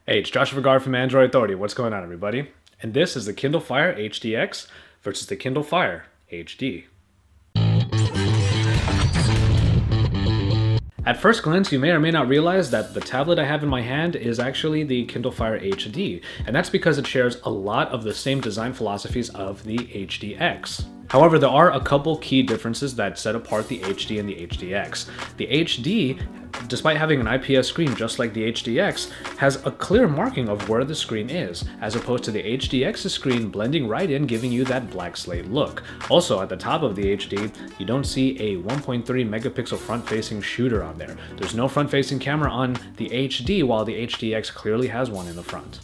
Hey, it's Josh Vergara from Android Authority. What's going on, everybody? And this is the Kindle Fire HDX versus the Kindle Fire HD. At first glance, you may or may not realize that the tablet I have in my hand is actually the Kindle Fire HD, and that's because it shares a lot of the same design philosophies of the HDX. However, there are a couple key differences that set apart the HD and the HDX. The HD, despite having an IPS screen just like the HDX, has a clear marking of where the screen is, as opposed to the HDX's screen blending right in, giving you that black slate look. Also, at the top of the HD, you don't see a 1.3 megapixel front-facing shooter on there. There's no front-facing camera on the HD, while the HDX clearly has one in the front.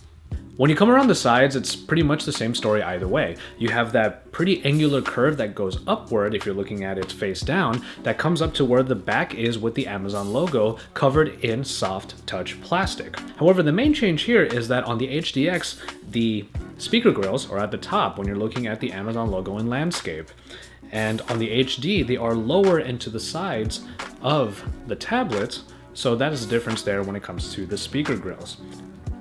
When you come around the sides, it's pretty much the same story either way. You have that pretty angular curve that goes upward if you're looking at it face down, that comes up to where the back is with the Amazon logo covered in soft touch plastic. However, the main change here is that on the HDX, the speaker grills are at the top when you're looking at the Amazon logo in landscape. And on the HD, they are lower into the sides of the tablet, so that is the difference there when it comes to the speaker grills.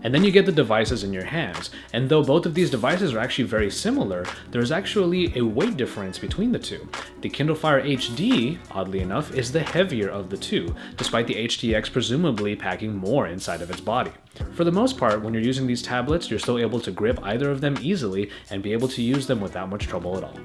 And then you get the devices in your hands, and though both of these devices are actually very similar, there's actually a weight difference between the two. The Kindle Fire HD, oddly enough, is the heavier of the two, despite the HDX presumably packing more inside of its body. For the most part, when you're using these tablets, you're still able to grip either of them easily and be able to use them without much trouble at all.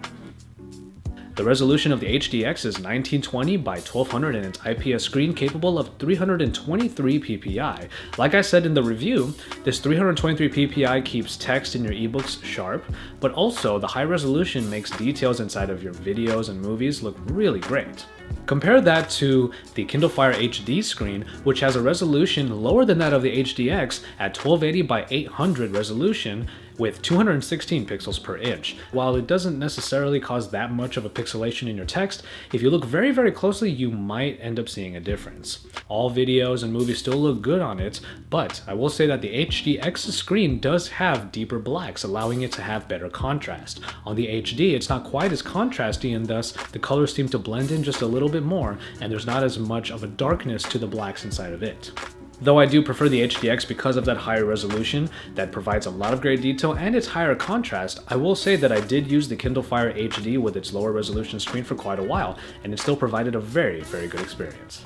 The resolution of the HDX is 1920 by 1200 and its IPS screen capable of 323 ppi. Like I said in the review, this 323 ppi keeps text in your ebooks sharp, but also the high resolution makes details inside of your videos and movies look really great. Compare that to the Kindle Fire HD screen, which has a resolution lower than that of the HDX at 1280 by 800 resolution with 216 pixels per inch. While it doesn't necessarily cause that much of a pixelation in your text, if you look very, very closely, you might end up seeing a difference. All videos and movies still look good on it, but I will say that the HDX screen does have deeper blacks, allowing it to have better contrast. On the HD, it's not quite as contrasty, and thus the colors seem to blend in just a little bit more, and there's not as much of a darkness to the blacks inside of it. Though I do prefer the HDX because of that higher resolution that provides a lot of great detail and its higher contrast, I will say that I did use the Kindle Fire HD with its lower resolution screen for quite a while, and it still provided a very, very good experience.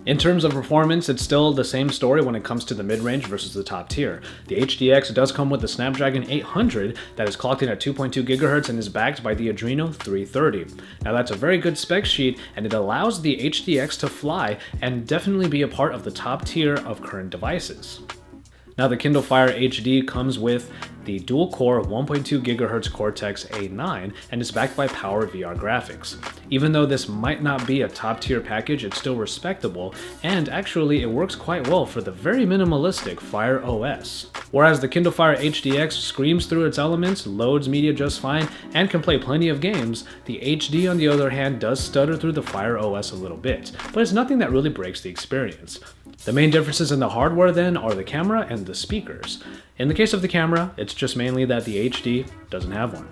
In terms of performance, it's still the same story when it comes to the mid-range versus the top tier. The HDX does come with the Snapdragon 800 that is clocked in at 2.2 GHz and is backed by the Adreno 330. Now that's a very good spec sheet, and it allows the HDX to fly and definitely be a part of the top tier of current devices. Now the Kindle Fire HD comes with the dual-core 1.2 GHz Cortex-A9 and is backed by PowerVR graphics. Even though this might not be a top-tier package, it's still respectable, and actually it works quite well for the very minimalistic Fire OS. Whereas the Kindle Fire HDX screams through its elements, loads media just fine, and can play plenty of games, the HD on the other hand does stutter through the Fire OS a little bit, but it's nothing that really breaks the experience. The main differences in the hardware then are the camera and the speakers. In the case of the camera, it's just mainly that the HD doesn't have one.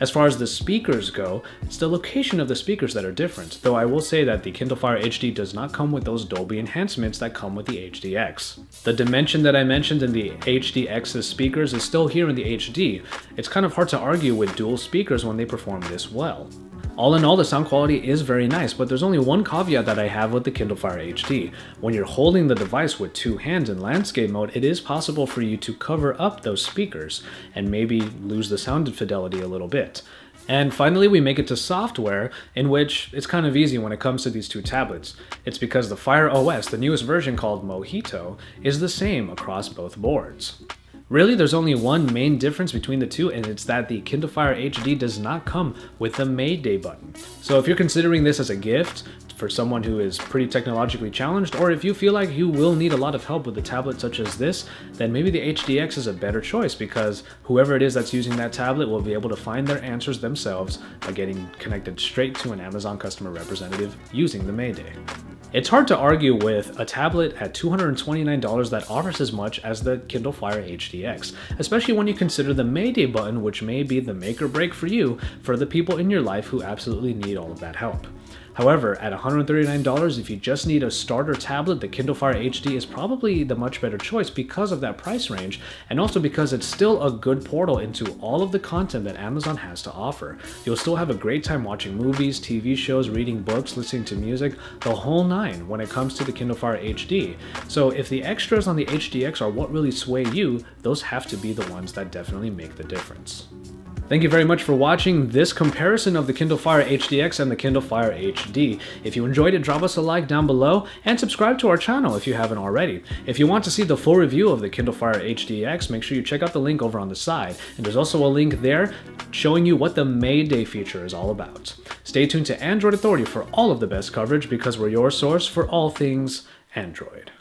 As far as the speakers go, it's the location of the speakers that are different, though I will say that the Kindle Fire HD does not come with those Dolby enhancements that come with the HDX. The dimension that I mentioned in the HDX's speakers is still here in the HD. It's kind of hard to argue with dual speakers when they perform this well. All in all, the sound quality is very nice, but there's only one caveat that I have with the Kindle Fire HD. When you're holding the device with two hands in landscape mode, it is possible for you to cover up those speakers and maybe lose the sound fidelity a little bit. And finally, we make it to software, in which it's kind of easy when it comes to these two tablets. It's because the Fire OS, the newest version called Mojito, is the same across both boards. Really, there's only one main difference between the two, and it's that the Kindle Fire HD does not come with the Mayday button. So if you're considering this as a gift for someone who is pretty technologically challenged, or if you feel like you will need a lot of help with a tablet such as this, then maybe the HDX is a better choice, because whoever it is that's using that tablet will be able to find their answers themselves by getting connected straight to an Amazon customer representative using the Mayday. It's hard to argue with a tablet at $229 that offers as much as the Kindle Fire HDX, especially when you consider the Mayday button, which may be the make or break for you for the people in your life who absolutely need all of that help. However, at $139, if you just need a starter tablet, the Kindle Fire HD is probably the much better choice because of that price range, and also because it's still a good portal into all of the content that Amazon has to offer. You'll still have a great time watching movies, TV shows, reading books, listening to music, the whole nine when it comes to the Kindle Fire HD. So if the extras on the HDX are what really sway you, those have to be the ones that definitely make the difference. Thank you very much for watching this comparison of the Kindle Fire HDX and the Kindle Fire HD. If you enjoyed it, drop us a like down below and subscribe to our channel if you haven't already. If you want to see the full review of the Kindle Fire HDX, make sure you check out the link over on the side. And there's also a link there showing you what the May Day feature is all about. Stay tuned to Android Authority for all of the best coverage because we're your source for all things Android.